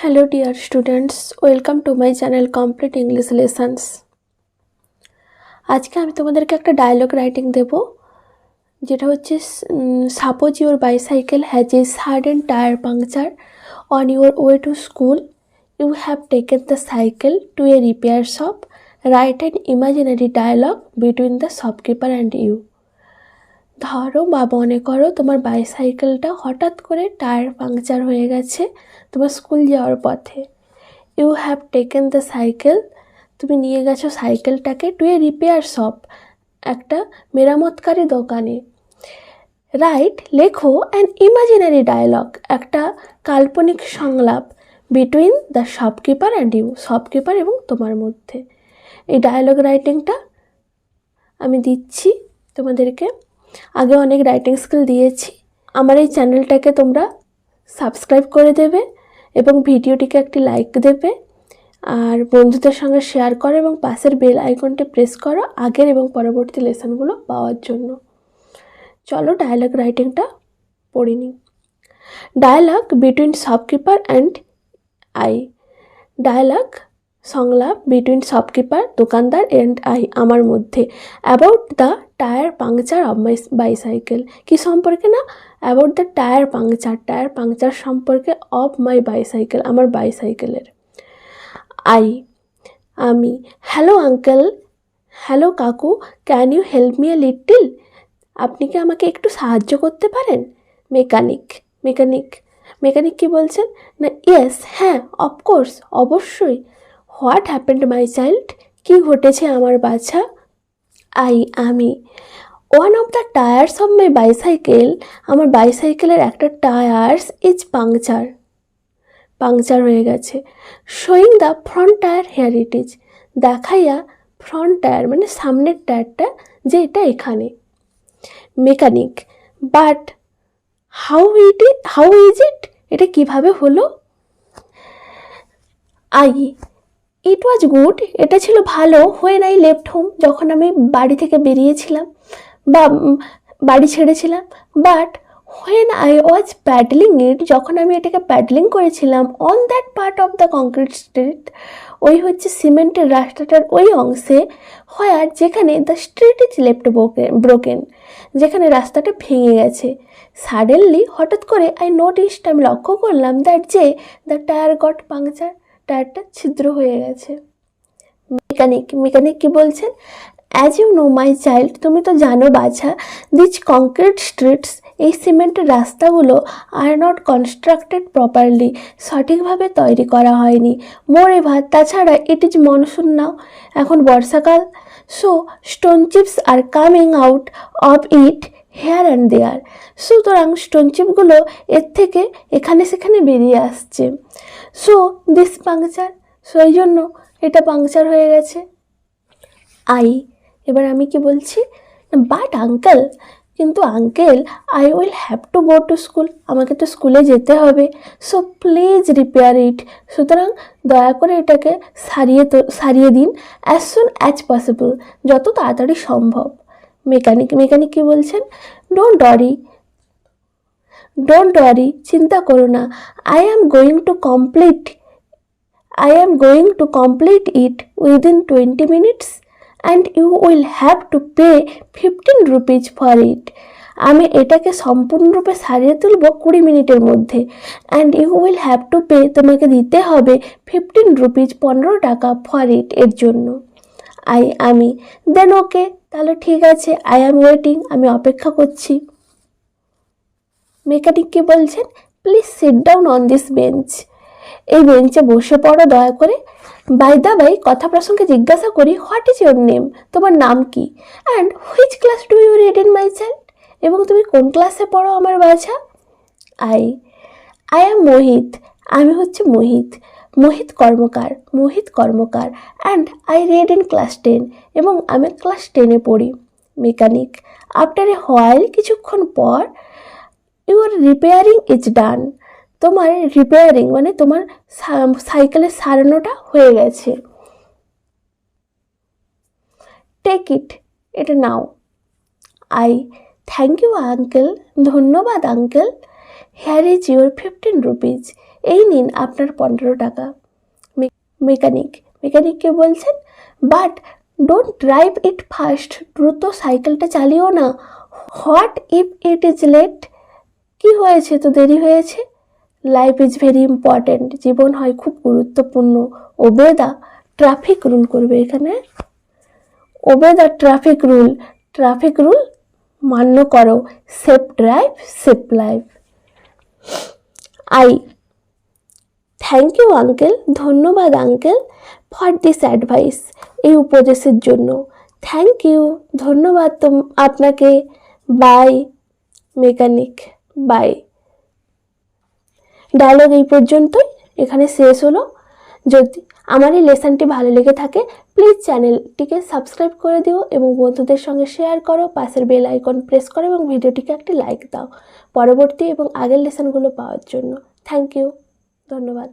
Hello dear students, welcome to my channel Complete English Lessons. আজকে আমি তোমাদেরকে একটা ডায়লগ রাইটিং দেব, যেটা হচ্ছে suppose your bicycle has a sudden tyre puncture on your way to school, you have taken the cycle to a repair shop, write an imaginary dialogue between the shopkeeper and you. ধরো বা মনে করো তোমার বাইসাইকেলটা হঠাৎ করে tyre puncture হয়ে গেছে তোমার স্কুল যাওয়ার পথে। You have taken the cycle, তুমি নিয়ে গেছো সাইকেলটাকে টু এ রিপেয়ার শপ, একটা মেরামতকারী দোকানে। রাইট, লেখো অ্যান ইমাজিনারি ডায়লগ, একটা কাল্পনিক সংলাপ between the shopkeeper and you, shopkeeper এবং তোমার মধ্যে। এই ডায়লগ রাইটিংটা আমি দিচ্ছি তোমাদেরকে। আগে অনেক রাইটিং স্কিল দিয়েছি। আমার এই চ্যানেলটাকে তোমরা সাবস্ক্রাইব করে দেবে এবং ভিডিওটিকে একটি লাইক দেবে, আর বন্ধুদের সঙ্গে শেয়ার করো এবং পাশের বেল আইকনটি প্রেস করো আগের এবং পরবর্তী লেসনগুলো পাওয়ার জন্য। চলো ডায়লগ রাইটিংটা পড়ে নিই। Dialogue between shopkeeper and I. Dialogue সংলাপ বিটুইন শপকিপার দোকানদার অ্যান্ড আই, আমার মধ্যে। About the tyre puncture of my bicycle, কী সম্পর্কে না, অ্যাবাউট দ্য টায়ার পাংচার সম্পর্কে, অফ মাই বাইসাইকেল, আমার বাইসাইকেলের। আই, আমি। হ্যালো আঙ্কেল, হ্যালো কাকু, can you help me a little, আপনি কি আমাকে একটু সাহায্য করতে পারেন? মেকানিক কি বলছেন না, ইয়েস, হ্যাঁ, অফকোর্স, অবশ্যই। হোয়াট হ্যাপেন্ড মাই চাইল্ড, কী ঘটেছে আমার বাচ্চা? আই, আমি। One of the tyres of my bicycle, আমার বাইসাইকেলের একটা টায়ার্স ইজ পাংচার হয়ে গেছে। Showing the front tyre here it is, দেখাইয়া ফ্রন্ট টায়ার মানে সামনের টায়ারটা, যে এটা এখানে। Mechanic, but how is it, এটা কিভাবে হলো? আই, ইট ওয়াজ গুড, এটা ছিল ভালো। হোয়েন আই লেফট হোম, যখন আমি বাড়ি থেকে বেরিয়েছিলাম বা বাড়ি ছেড়েছিলাম। But when I was paddling ইট, যখন আমি এটাকে প্যাডলিং করেছিলাম, on that part of the concrete street, ওই হচ্ছে সিমেন্টের রাস্তাটার ওই অংশে, হোয়ার, যেখানে the street is left broken, যেখানে রাস্তাটা ভেঙে গেছে। সাডেনলি, হঠাৎ করে, আই নোটিসড, আমি লক্ষ্য করলাম, দ্যাট যে দ্য টায়ার গট পাংচার, টায়ারটা ছিদ্র হয়ে গেছে। মেকানিক কি বলছেন? As you know my child, তুমি তো জানো বাছা, দিস কংক্রিট স্ট্রিটস, এই সিমেন্টের রাস্তাগুলো আর নট কনস্ট্রাক্টেড প্রপারলি, সঠিকভাবে তৈরি করা হয়নি। মোর এভার, তাছাড়া ইট ইজ মনসুন নাও, এখন বর্ষাকাল। So stone chips are coming out of it here and there, সুতরাং স্টোন চিপগুলো এর থেকে এখানে সেখানে বেরিয়ে আসছে। সো দিস পাংচার, সো এই জন্য এটা পাংচার হয়ে গেছে। আই, এবার আমি কি বলছি, বাট আঙ্কেল, কিন্তু uncle, I will have to go to school, আমাকে তো স্কুলে যেতে হবে। সো প্লিজ রিপেয়ার ইট, সুতরাং দয়া করে এটাকে সারিয়ে দিন। অ্যাজ সুন অ্যাজ পসিবল, যত তাড়াতাড়ি সম্ভব। মেকানিক কি বলছেন? ডোন্ট ওয়ারি, চিন্তা করো না। I am going to complete it within 20 minutes and you will have to pay 15 rupees for it, আমি এটাকে সম্পূর্ণরূপে সারিয়ে তুলব 20 মিনিটের মধ্যে। And you will have to pay, তোমাকে দিতে হবে 15 rupees, 15 টাকা, ফর ইট, এর জন্য। আমি। দেন ওকে, তাহলে ঠিক আছে। আই অ্যাম ওয়েটিং, আমি অপেক্ষা করছি। মেকানিক কি বলছেন? Please sit down on this bench, এই বেঞ্চে বসে পড়ো দয়া করে। বাই দা বাই, কথা প্রসঙ্গে জিজ্ঞাসা করি, হোয়াট ইজ ইউর নেম, তোমার নাম কি? And which class do you read in my child, এবং তুমি কোন ক্লাসে পড়ো আমার বাছা? আই অ্যাম মোহিত, আমি হচ্ছে Mohit Karmakar. And I read in class 10, এবং আমি ক্লাস 10-এ পড়ি। মেকানিক, আফটার এ হোয়াইল, কিছুক্ষণ পর, ইউর রিপেয়ারিং ইজ ডান, তোমার রিপেয়ারিং মানে তোমার সাইকেলের সারানোটা হয়ে গেছে। টেক ইট, এটা নাও। আই, থ্যাংক ইউ আঙ্কেল, ধন্যবাদ uncle. Here is your 15 rupees, এই নিন আপনার 15 টাকা। মেকানিককে বলছেন, but don't drive it fast, দ্রুত সাইকেলটা চালিও না। What if it is late, কি হয়েছে তো দেরি হয়েছে। লাইফ ইজ ভেরি ইম্পর্ট্যান্ট, জীবন হয় খুব গুরুত্বপূর্ণ। ওবে দ্য ট্রাফিক রুল করবে এখানে, ওবে দ্য ট্রাফিক রুল মান্য করো। Safe drive safe life. Thank you uncle, ধন্যবাদ আঙ্কেল, ফর দিস অ্যাডভাইস, এই উপদেশের জন্য। থ্যাংক ইউ, ধন্যবাদ আপনাকে। By mechanic, by. ডায়লগ এই পর্যন্তই, এখানে শেষ হলো। যদি আমার এই লেসনটি ভালো লেগে থাকে প্লিজ চ্যানেলটিকে সাবস্ক্রাইব করে দিও এবং বন্ধুদের সঙ্গে শেয়ার করো, পাশের বেল আইকন প্রেস করো এবং ভিডিওটিকে একটি লাইক দাও পরবর্তী এবং আগের লেসনগুলো পাওয়ার জন্য। থ্যাংক ইউ, ধন্যবাদ।